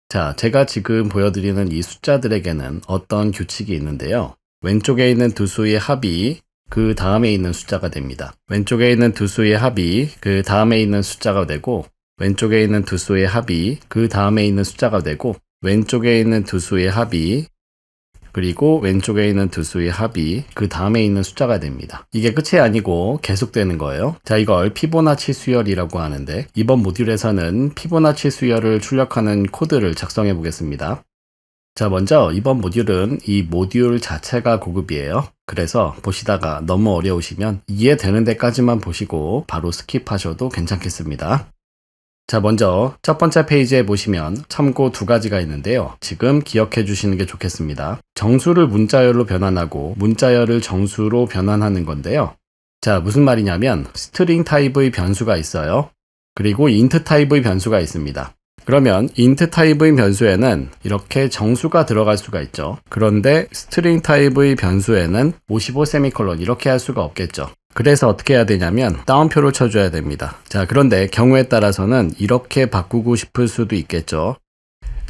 자, 제가 지금 보여드리는 이 숫자들에게는 어떤 규칙이 있는데요. 왼쪽에 있는 두 수의 합이 그 다음에 있는 숫자가 됩니다. 왼쪽에 있는 두 수의 합이 그 다음에 있는 숫자가 되고, 왼쪽에 있는 두 수의 합이 그 다음에 있는 숫자가 되고, 왼쪽에 있는 두 수의 합이 그리고 왼쪽에 있는 두 수의 합이 그 다음에 있는 숫자가 됩니다. 이게 끝이 아니고 계속되는 거예요. 자, 이걸 피보나치 수열이라고 하는데, 이번 모듈에서는 피보나치 수열을 출력하는 코드를 작성해 보겠습니다. 자, 먼저 이번 모듈은 이 모듈 자체가 고급이에요. 그래서 보시다가 너무 어려우시면 이해되는 데까지만 보시고 바로 스킵하셔도 괜찮겠습니다. 자, 먼저 첫 번째 페이지에 보시면 참고 두 가지가 있는데요. 지금 기억해 주시는 게 좋겠습니다. 정수를 문자열로 변환하고 문자열을 정수로 변환하는 건데요. 자, 무슨 말이냐면 스트링 타입의 변수가 있어요. 그리고 인트 타입의 변수가 있습니다. 그러면 인트 타입의 변수에는 이렇게 정수가 들어갈 수가 있죠. 그런데 스트링 타입의 변수에는 55세미콜론 이렇게 할 수가 없겠죠. 그래서 어떻게 해야 되냐면 따옴표를 쳐줘야 됩니다. 자, 그런데 경우에 따라서는 이렇게 바꾸고 싶을 수도 있겠죠.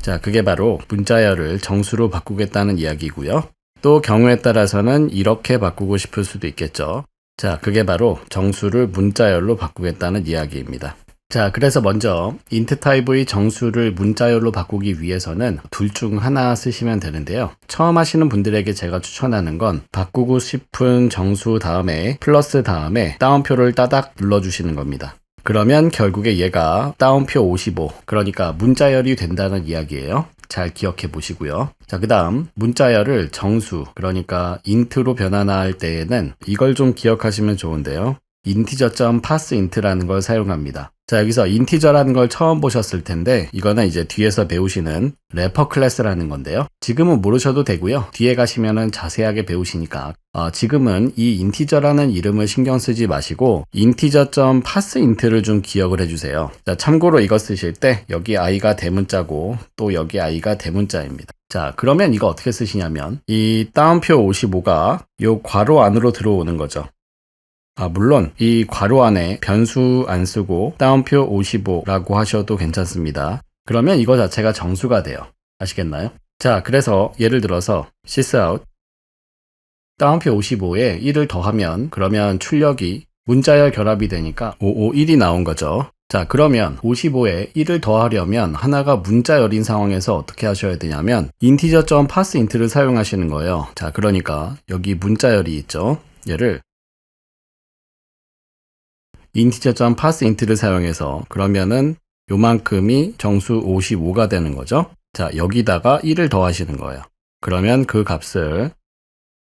자, 그게 바로 문자열을 정수로 바꾸겠다는 이야기고요. 또 경우에 따라서는 이렇게 바꾸고 싶을 수도 있겠죠. 자, 그게 바로 정수를 문자열로 바꾸겠다는 이야기입니다. 자, 그래서 먼저 int 타입의 정수를 문자열로 바꾸기 위해서는 둘 중 하나 쓰시면 되는데요. 처음 하시는 분들에게 제가 추천하는 건 바꾸고 싶은 정수 다음에 플러스 다음에 따옴표를 따닥 눌러주시는 겁니다. 그러면 결국에 얘가 따옴표 55, 그러니까 문자열이 된다는 이야기예요. 잘 기억해 보시고요. 자, 그 다음 문자열을 정수, 그러니까 int로 변환할 때에는 이걸 좀 기억하시면 좋은데요. integer.parseInt라는 걸 사용합니다. 자, 여기서 인티저라는 걸 처음 보셨을 텐데 이거는 이제 뒤에서 배우시는 래퍼 클래스라는 건데요. 지금은 모르셔도 되고요. 뒤에 가시면은 자세하게 배우시니까 지금은 이 인티저라는 이름을 신경 쓰지 마시고 integer.parseInt를 좀 기억을 해주세요. 자, 참고로 이거 쓰실 때 여기 i가 대문자고 또 여기 i가 대문자입니다. 자, 그러면 이거 어떻게 쓰시냐면 이 따옴표 55가 요 괄호 안으로 들어오는 거죠. 물론 이 괄호 안에 변수 안 쓰고 따옴표 55라고 하셔도 괜찮습니다. 그러면 이거 자체가 정수가 돼요. 아시겠나요? 자, 그래서 예를 들어서 sysout 따옴표 55에 1을 더하면 그러면 출력이 문자열 결합이 되니까 551이 나온 거죠. 자, 그러면 55에 1을 더하려면 하나가 문자열인 상황에서 어떻게 하셔야 되냐면 integer.parseInt를 사용하시는 거예요. 자, 그러니까 여기 문자열이 있죠. 얘를 integer.parseInt를 사용해서 그러면은 요만큼이 정수 55가 되는 거죠. 자, 여기다가 1을 더하시는 거예요. 그러면 그 값을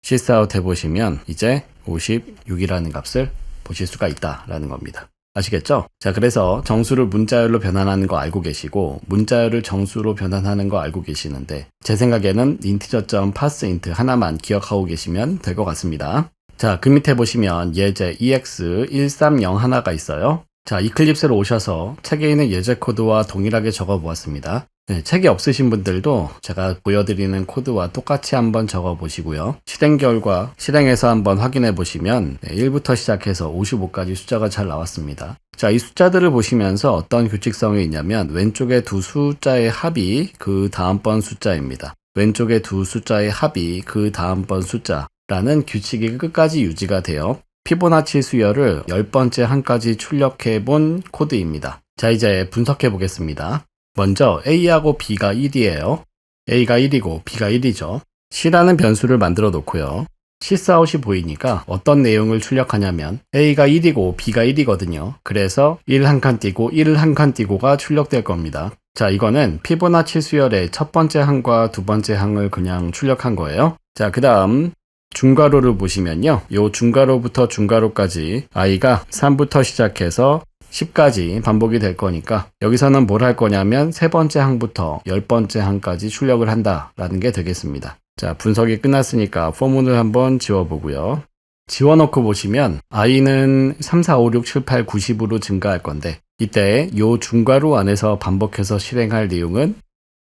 sysout 해보시면 이제 56이라는 값을 보실 수가 있다라는 겁니다. 아시겠죠? 자, 그래서 정수를 문자열로 변환하는 거 알고 계시고 문자열을 정수로 변환하는 거 알고 계시는데 제 생각에는 integer.parseInt 하나만 기억하고 계시면 될 것 같습니다. 자, 그 밑에 보시면 예제 EX130 하나가 있어요. 자, 이클립스로 오셔서 책에 있는 예제 코드와 동일하게 적어 보았습니다. 네, 책이 없으신 분들도 제가 보여드리는 코드와 똑같이 한번 적어 보시고요. 실행 결과 실행해서 한번 확인해 보시면 1부터 시작해서 55까지 숫자가 잘 나왔습니다. 자, 이 숫자들을 보시면서 어떤 규칙성이 있냐면 왼쪽에 두 숫자의 합이 그 다음번 숫자입니다. 왼쪽에 두 숫자의 합이 그 다음번 숫자 라는 규칙이 끝까지 유지가 돼요. 피보나치 수열을 10번째 한까지 출력해 본 코드입니다. 자, 이제 분석해 보겠습니다. 먼저 A하고 B가 1이에요. A가 1이고 B가 1이죠. C라는 변수를 만들어 놓고요. sysout이 보이니까 어떤 내용을 출력하냐면 A가 1이고 B가 1이거든요. 그래서 1 한 칸 띄고 1 한 칸 띄고가 출력될 겁니다. 자, 이거는 피보나치 수열의 첫 번째 항과 두 번째 항을 그냥 출력한 거예요. 자, 그 다음 중괄호를 보시면요. 요 중괄호부터 중괄호까지 i가 3부터 시작해서 10까지 반복이 될 거니까 여기서는 뭘 할 거냐면 세 번째 항부터 10번째 항까지 출력을 한다라는 게 되겠습니다. 자, 분석이 끝났으니까 포문을 한번 지워보고요. 지워놓고 보시면 i는 3, 4, 5, 6, 7, 8, 90으로 증가할 건데 이때 요 중괄호 안에서 반복해서 실행할 내용은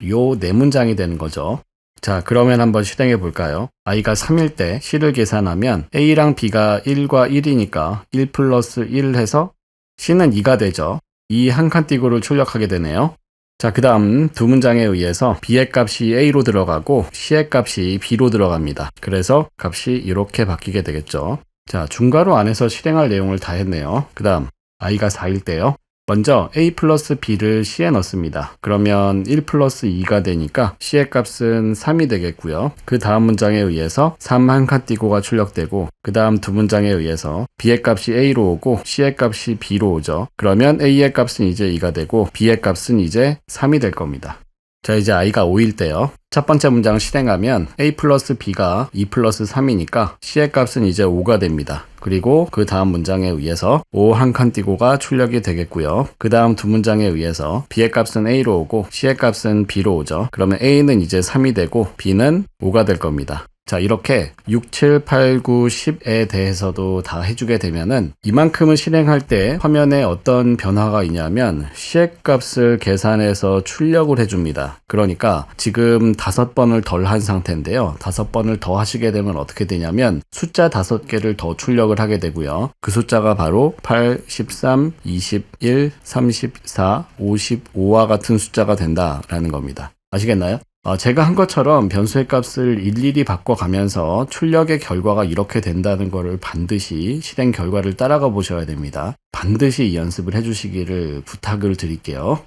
요 네 문장이 되는 거죠. 자, 그러면 한번 실행해 볼까요? i가 3일 때 c를 계산하면 a랑 b가 1과 1이니까 1 플러스 1 해서 c는 2가 되죠. 2 한 칸 띄고를 출력하게 되네요. 자, 그 다음 두 문장에 의해서 B의 값이 A로 들어가고 C의 값이 B로 들어갑니다. 그래서 값이 이렇게 바뀌게 되겠죠. 자, 중괄호 안에서 실행할 내용을 다 했네요. 그 다음 i가 4일 때요. 먼저 a 플러스 b를 c에 넣습니다. 그러면 1 플러스 2가 되니까 c의 값은 3이 되겠고요. 그 다음 문장에 의해서 3 한 칸 띄고가 출력되고 그 다음 두 문장에 의해서 b의 값이 a로 오고 c의 값이 b로 오죠. 그러면 a의 값은 이제 2가 되고 b의 값은 이제 3이 될 겁니다. 자, 이제 i가 5일 때요. 첫 번째 문장을 실행하면 a 플러스 b가 2 플러스 3이니까 c의 값은 이제 5가 됩니다. 그리고 그 다음 문장에 의해서 5 한 칸 띄고가 출력이 되겠고요. 그 다음 두 문장에 의해서 b의 값은 a로 오고 c의 값은 b로 오죠. 그러면 a는 이제 3이 되고 b는 5가 될 겁니다. 자, 이렇게 6, 7, 8, 9, 10에 대해서도 다 해주게 되면은 이만큼을 실행할 때 화면에 어떤 변화가 있냐면 c의 값을 계산해서 출력을 해줍니다. 그러니까 지금 5번을 덜 한 상태인데요. 5번을 더 하시게 되면 어떻게 되냐면 숫자 5개를 더 출력을 하게 되고요. 그 숫자가 바로 8, 13, 21, 34, 55와 같은 숫자가 된다라는 겁니다. 아시겠나요? 제가 한 것처럼 변수의 값을 일일이 바꿔가면서 출력의 결과가 이렇게 된다는 것을 반드시 실행 결과를 따라가 보셔야 됩니다. 반드시 이 연습을 해주시기를 부탁을 드릴게요.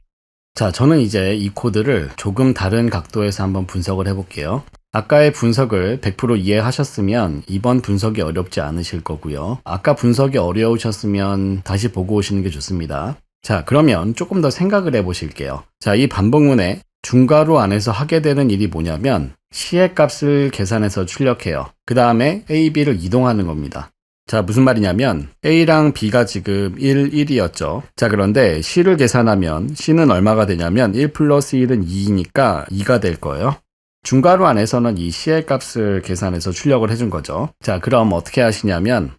자, 저는 이제 이 코드를 조금 다른 각도에서 한번 분석을 해볼게요. 아까의 분석을 100% 이해하셨으면 이번 분석이 어렵지 않으실 거고요. 아까 분석이 어려우셨으면 다시 보고 오시는 게 좋습니다. 자, 그러면 조금 더 생각을 해보실게요. 자, 이 반복문에 중괄호 안에서 하게 되는 일이 뭐냐면 c의 값을 계산해서 출력해요. 그 다음에 a, b를 이동하는 겁니다. 자, 무슨 말이냐면 a랑 b가 지금 1, 1이었죠. 자, 그런데 c를 계산하면 c는 얼마가 되냐면 1 플러스 1은 2이니까 2가 될 거예요. 중괄호 안에서는 이 c의 값을 계산해서 출력을 해준 거죠. 자, 그럼 어떻게 하시냐면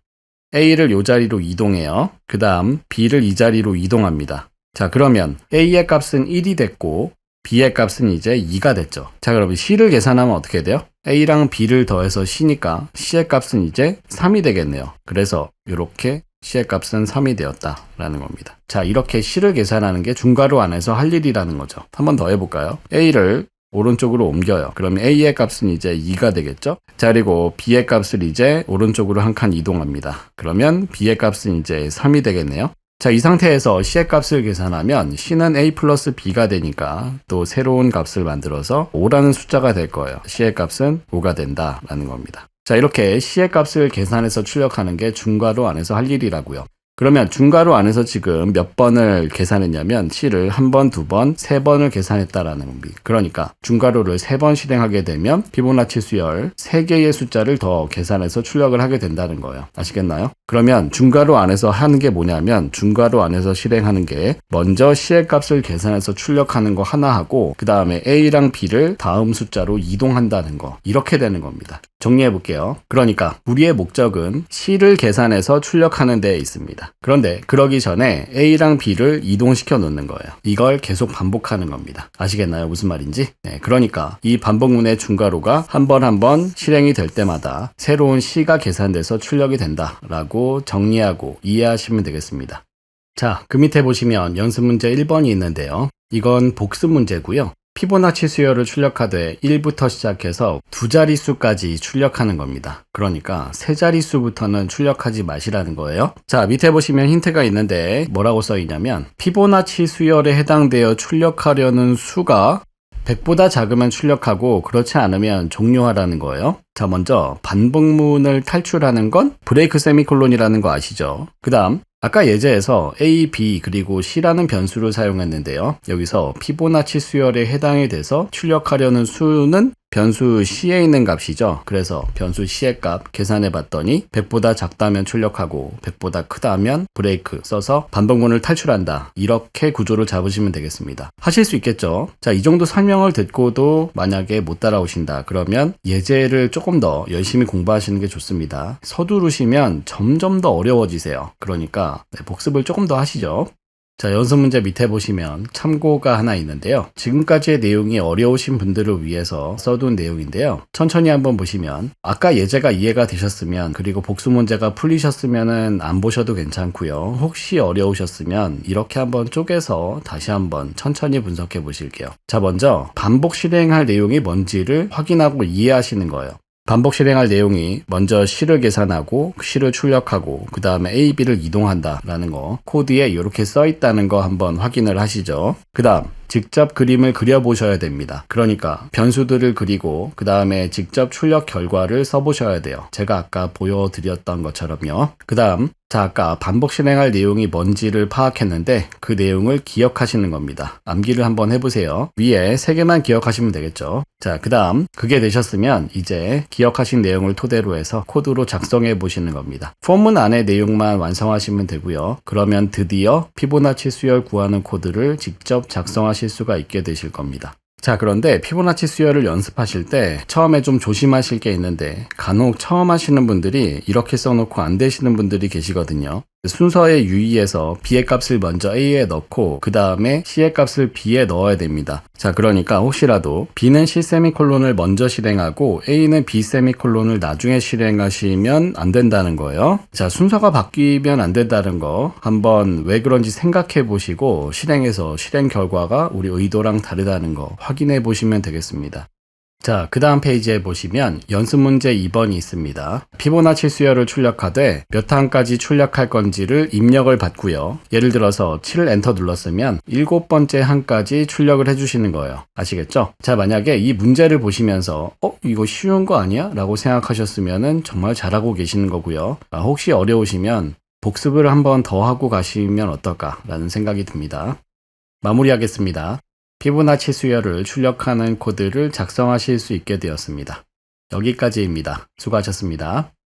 a를 이 자리로 이동해요. 그 다음 b를 이 자리로 이동합니다. 자, 그러면 a의 값은 1이 됐고 b의 값은 이제 2가 됐죠. 자, 그러면 c를 계산하면 어떻게 돼요? a랑 b를 더해서 c니까 c의 값은 이제 3이 되겠네요. 그래서 이렇게 c의 값은 3이 되었다라는 겁니다. 자, 이렇게 c를 계산하는 게 중괄호 안에서 할 일이라는 거죠. 한번 더 해볼까요? a를 오른쪽으로 옮겨요. 그러면 a의 값은 이제 2가 되겠죠? 자, 그리고 b의 값을 이제 오른쪽으로 한 칸 이동합니다. 그러면 b의 값은 이제 3이 되겠네요. 자, 이 상태에서 c의 값을 계산하면 c는 a 플러스 b가 되니까 또 새로운 값을 만들어서 5라는 숫자가 될 거예요. c의 값은 5가 된다라는 겁니다. 자, 이렇게 c의 값을 계산해서 출력하는 게 중괄호 안에서 할 일이라고요. 그러면 중괄호 안에서 지금 몇 번을 계산했냐면 c를 한 번, 두 번, 세 번을 계산했다라는 겁니다. 그러니까 중괄호를 3번 실행하게 되면 피보나치 수열 3개의 숫자를 더 계산해서 출력을 하게 된다는 거예요. 아시겠나요? 그러면 중괄호 안에서 하는 게 뭐냐면 중괄호 안에서 실행하는 게 먼저 c의 값을 계산해서 출력하는 거 하나 하고 그 다음에 a랑 b를 다음 숫자로 이동한다는 거, 이렇게 되는 겁니다. 정리해 볼게요. 그러니까 우리의 목적은 c를 계산해서 출력하는 데에 있습니다. 그런데 그러기 전에 a랑 b를 이동시켜 놓는 거예요. 이걸 계속 반복하는 겁니다. 아시겠나요? 무슨 말인지? 네, 그러니까 이 반복문의 중괄호가 한 번 한 번 실행이 될 때마다 새로운 c가 계산돼서 출력이 된다라고 정리하고 이해하시면 되겠습니다. 자, 그 밑에 보시면 연습 문제 1번이 있는데요. 이건 복습 문제고요. 피보나치 수열을 출력하되 1부터 시작해서 두 자릿수까지 출력하는 겁니다. 그러니까 세 자릿수부터는 출력하지 마시라는 거예요. 자, 밑에 보시면 힌트가 있는데 뭐라고 써 있냐면 피보나치 수열에 해당되어 출력하려는 수가 100보다 작으면 출력하고 그렇지 않으면 종료하라는 거예요. 자, 먼저 반복문을 탈출하는 건 브레이크 세미콜론이라는 거 아시죠? 그 다음 아까 예제에서 A, B 그리고 C라는 변수를 사용했는데요. 여기서 피보나치 수열에 해당이 돼서 출력하려는 수는 변수 C에 있는 값이죠. 그래서 변수 C의 값 계산해 봤더니 100보다 작다면 출력하고 100보다 크다면 브레이크 써서 반복문을 탈출한다. 이렇게 구조를 잡으시면 되겠습니다. 하실 수 있겠죠? 자, 이 정도 설명을 듣고도 만약에 못 따라오신다. 그러면 예제를 조금 더 열심히 공부하시는 게 좋습니다. 서두르시면 점점 더 어려워지세요. 그러니까 복습을 조금 더 하시죠. 자, 연습 문제 밑에 보시면 참고가 하나 있는데요. 지금까지의 내용이 어려우신 분들을 위해서 써둔 내용인데요. 천천히 한번 보시면 아까 예제가 이해가 되셨으면 그리고 복수 문제가 풀리셨으면 안 보셔도 괜찮고요. 혹시 어려우셨으면 이렇게 한번 쪼개서 다시 한번 천천히 분석해 보실게요. 자, 먼저 반복 실행할 내용이 뭔지를 확인하고 이해하시는 거예요. 반복 실행할 내용이 먼저 시를 계산하고 시를 출력하고 그 다음에 A, B를 이동한다 라는 거 코드에 이렇게 써 있다는 거 한번 확인을 하시죠. 그 다음 직접 그림을 그려보셔야 됩니다. 그러니까 변수들을 그리고 그 다음에 직접 출력 결과를 써보셔야 돼요. 제가 아까 보여드렸던 것처럼요. 그 다음 아까 반복 실행할 내용이 뭔지를 파악했는데 그 내용을 기억하시는 겁니다. 암기를 한번 해보세요. 위에 3개만 기억하시면 되겠죠. 자, 그 다음 그게 되셨으면 이제 기억하신 내용을 토대로 해서 코드로 작성해 보시는 겁니다. 폼문 안의 내용만 완성하시면 되고요. 그러면 드디어 피보나치 수열 구하는 코드를 직접 작성하실 수가 있게 되실 겁니다. 자, 그런데 피보나치 수열을 연습하실 때 처음에 좀 조심하실 게 있는데 간혹 처음 하시는 분들이 이렇게 써놓고 안 되시는 분들이 계시거든요. 순서에 유의해서 B의 값을 먼저 A에 넣고 그 다음에 C의 값을 B에 넣어야 됩니다. 자, 그러니까 혹시라도 B는 C 세미콜론을 먼저 실행하고 A는 B 세미콜론을 나중에 실행하시면 안 된다는 거예요. 자, 순서가 바뀌면 안 된다는 거 한번 왜 그런지 생각해 보시고 실행해서 실행 결과가 우리 의도랑 다르다는 거 확인해 보시면 되겠습니다. 자, 그 다음 페이지에 보시면 연습 문제 2번이 있습니다. 피보나치 수열을 출력하되 몇 항까지 출력할 건지를 입력을 받고요. 예를 들어서 7을 엔터 눌렀으면 7번째 항까지 출력을 해주시는 거예요. 아시겠죠? 자, 만약에 이 문제를 보시면서 이거 쉬운 거 아니야? 라고 생각하셨으면 정말 잘하고 계시는 거고요. 혹시 어려우시면 복습을 한번 더 하고 가시면 어떨까 라는 생각이 듭니다. 마무리하겠습니다. 피보나치 수열을 출력하는 코드를 작성하실 수 있게 되었습니다. 여기까지입니다. 수고하셨습니다.